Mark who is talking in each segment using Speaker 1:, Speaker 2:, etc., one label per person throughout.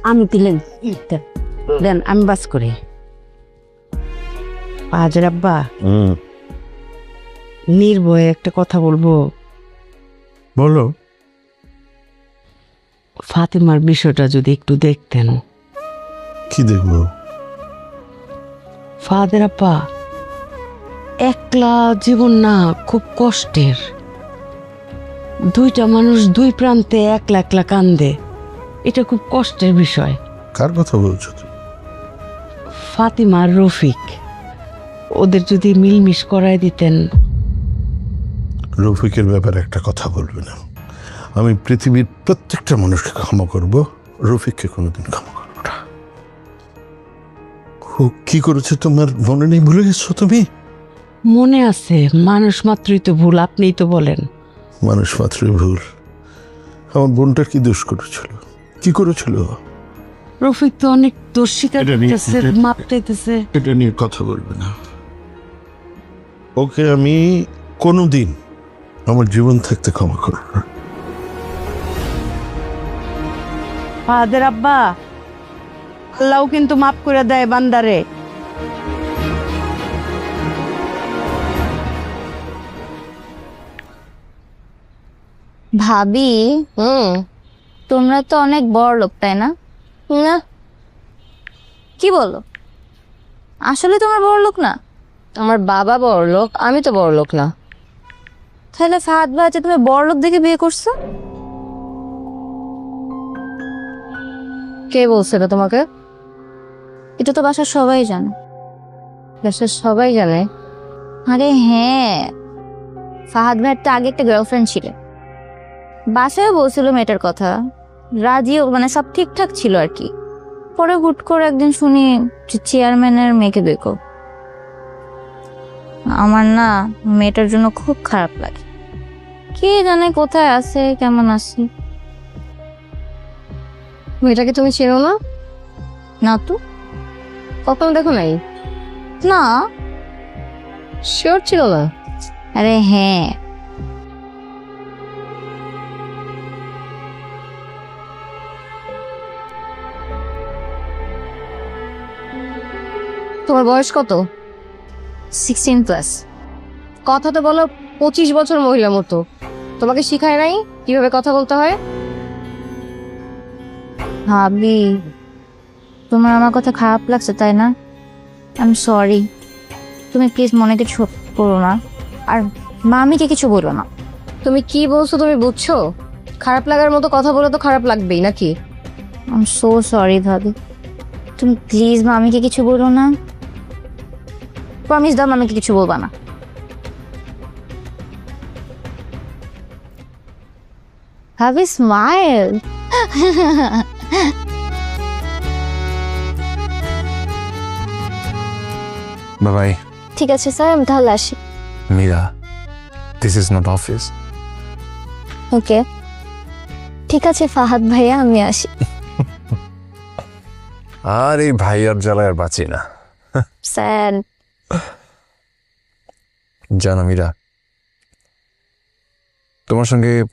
Speaker 1: আমি দিলেন দেন, আমি বাস করি। হাজার আব্বা, নির্ভয়ে একটা কথা বলবো।
Speaker 2: বলো।
Speaker 1: ফাতেমার বিষয়টা যদি একটু দেখতেন।
Speaker 2: কি দেখবো?
Speaker 1: ফাদের আব্বা, একলা জীবন না, খুব কষ্টের। দুইটা মানুষ দুই প্রান্তে একলা একলা কান্দে, এটা খুব কষ্টের বিষয়।
Speaker 2: কার কথা বলছো তুমি?
Speaker 1: ফাতিমা আর রফিক, ওদের যদি মিলমিশ করায় দিতেন।
Speaker 2: রফিকের ব্যাপারে একটা কথা বলবে না। আমি পৃথিবীর প্রত্যেকটা মানুষকে ক্ষমা করব, রফিককে কোনোদিন ক্ষমা করব না। ও কি করেছে তোমার মনে নেই? ভুলে গেছো তুমি?
Speaker 1: মনে আছে, মানুষ মাত্রই তো ভুল, আপনিই তো বলেন।
Speaker 2: মানুষ মাত্রই ভুল। আমার বোনটার কি দোষ করেছিল? কি করেছিল?
Speaker 1: রফিক তো অনেক দোষ স্বীকার
Speaker 2: এটা নিয়ে-
Speaker 1: করতেছে, মাপ চাইতেছে।
Speaker 2: এটা নিয়ে কথা বলবে না। ওকে আমি কোনোদিন আমার জীবন থাকতে ক্ষমা করব না।
Speaker 1: ফাদের আব্বা, আল্লাহ কিন্তু মাফ করে দেয় বান্দারে।
Speaker 3: ভাবি, তোমরা তো অনেক বড় লোক, তাই না? না, কি বলো? আসলে তোমরা বড় লোক না?
Speaker 4: আমার বাবা বড় লোক, আমি তো বড় লোক না।
Speaker 3: তাহলে ফাহাদ ভাই যে তুমি বড় লোক দেখে বিয়ে করছো?
Speaker 4: কে বলছে এটা তোমাকে?
Speaker 3: এটা তো বাসার সবাই জানে।
Speaker 4: দেশের সবাই জানে।
Speaker 3: আরে হ্যাঁ, ফাহাদ ভাইয়ের তো আগে একটা গার্লফ্রেন্ড ছিল। বাসায় বলছিল মেয়েটার কথা, রাজিও, মানে সব ঠিকঠাক ছিল আর কি। পরে হুট করে একদিন শুনি যে চেয়ারম্যানের মেয়েকে দেখো। আমার না মেয়েটার জন্য খুব খারাপ লাগে। কে জানে কোথায় আছে, কেমন আছে।
Speaker 4: মেয়েটাকে তুমি চেনো না?
Speaker 3: না তো।
Speaker 4: কখনো দেখো নাই?
Speaker 3: না।
Speaker 4: শিওর ছিল না?
Speaker 3: আরে হ্যাঁ,
Speaker 4: তোমার বয়স কত?
Speaker 3: 16+।
Speaker 4: কথা তো বলো 25 বছর মহিলা মতো। তোমাকে শিখায় নাই কিভাবে কথা বলতে হয়?
Speaker 3: ভাবি, তোমার আমার কথা খারাপ লাগছে তাই না? I am sorry. তুমি প্লিজ মনে কিছু করো না, আর মামিকে কিছু বলো না।
Speaker 4: তুমি কি বলছো তুমি বুঝছো? খারাপ লাগার মতো কথা বলে তো খারাপ লাগবেই নাকি?
Speaker 3: আই এম সো সরি ভাবি, তুমি প্লিজ মামিকে কিছু বলো না। প্রমিস দাও মামিকে কিছু বলবা না। ভাবি স্মাইল।
Speaker 5: Bye-bye.
Speaker 3: ঠিক আছে স্যার, আমি তাহলে আসি।
Speaker 5: Mira, this is not office.
Speaker 3: ওকে, ঠিক আছে ফাহাদ ভাইয়া, আমি আসি।
Speaker 5: আর এই ভাইয়ার জ্বালায় আর বাঁচি না।
Speaker 3: স্যার,
Speaker 5: জানো মীরা, তোমার সঙ্গে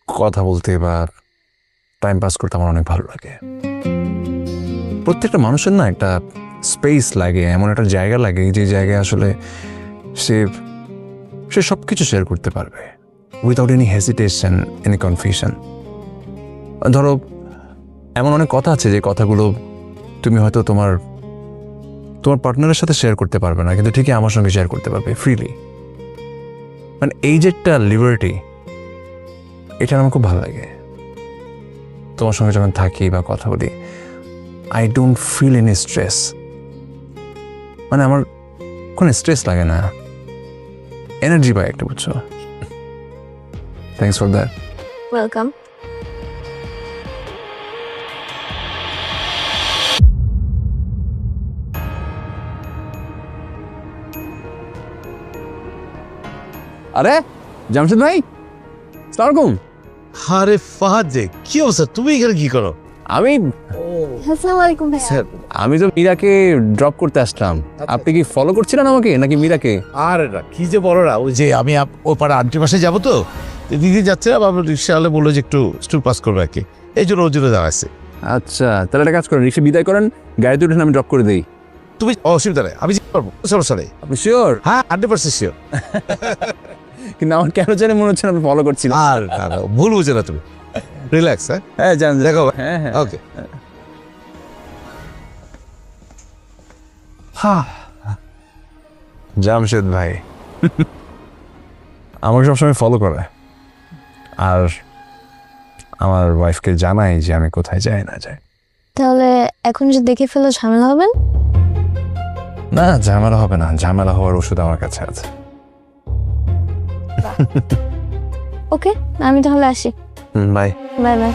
Speaker 5: কথা বলতে বা টাইম পাস করতে আমার অনেক ভালো লাগে। প্রত্যেকটা মানুষের না একটা স্পেস লাগে, এমন একটা জায়গা লাগে যে জায়গায় আসলে সে সে সব কিছু শেয়ার করতে পারবে without any hesitation, any confusion. ধরো এমন অনেক কথা আছে যে কথাগুলো তুমি হয়তো তোমার পার্টনারের সাথে শেয়ার করতে পারবে না, কিন্তু ঠিকই আমার সঙ্গে শেয়ার করতে পারবে ফ্রিলি। মানে এই যে একটা লিবার্টি, এটা আমার খুব ভালো লাগে। তোমার সঙ্গে যখন থাকি বা কথা বলি, I don't feel any stress. মানে আমার কোনো স্ট্রেস লাগে না, এনার্জি পাই একটা, বুঝছো? Thanks for that.
Speaker 3: ওয়েলকাম।
Speaker 6: আরে জামশেদ ভাই, আসসালামু আলাইকুম।
Speaker 7: আরে ফাহাদ যে, কি অবস্থা? তুমি এখানে কি করো?
Speaker 6: আমি
Speaker 3: আসসালামু আলাইকুম ভাইয়া।
Speaker 6: স্যার, আমি তো মীরাকে ড্রপ করতে আসলাম। আপনি কি ফলো করছিলেন আমাকে নাকি মীরাকে?
Speaker 7: আরে না, কি যে বলো না, ওই যে আমি ওই পাড়া আন্টির পাশে যাবো তো, এদিকে যাচ্ছে না, বাবা রিক্সাওয়ালা বললো যে একটু স্টুল পাস করবে আর কি, এই জন্য ওর জন্য দাঁড়াচ্ছে।
Speaker 6: আচ্ছা, তাহলে একটা কাজ করেন, রিক্সা বিদায় করেন, গাড়িতে উঠেন, আমি ড্রপ করে দিই।
Speaker 7: তুমি অসুবিধা নেই, আমি যেতে পারবো, সমস্যা নেই।
Speaker 6: আপনি শিওর?
Speaker 7: হ্যাঁ 100% শিওর।
Speaker 6: কিন্তু আমার কেন জানি মনে হচ্ছে না আপনি ফলো করছিলেন।
Speaker 7: আর না, ভুল বুঝে না তুমি, রিল্যাক্স। হ্যাঁ
Speaker 6: হ্যাঁ জান,
Speaker 7: দেখো।
Speaker 6: হ্যাঁ হ্যাঁ
Speaker 7: ওকে।
Speaker 5: জামশেদ ভাই আমাকে সবসময় ফলো করে, আর আমার ওয়াইফকে জানাই যে আমি কোথায় যাই না যাই।
Speaker 3: তাহলে এখন যে দেখে ফেলো ঝামেলা হবেন?
Speaker 5: না, ঝামেলা হবে না, ঝামেলা হওয়ার ওষুধ আমার কাছে আছে।
Speaker 3: ওকে, আমি তাহলে আসি।
Speaker 5: বাই।
Speaker 3: Bye bye.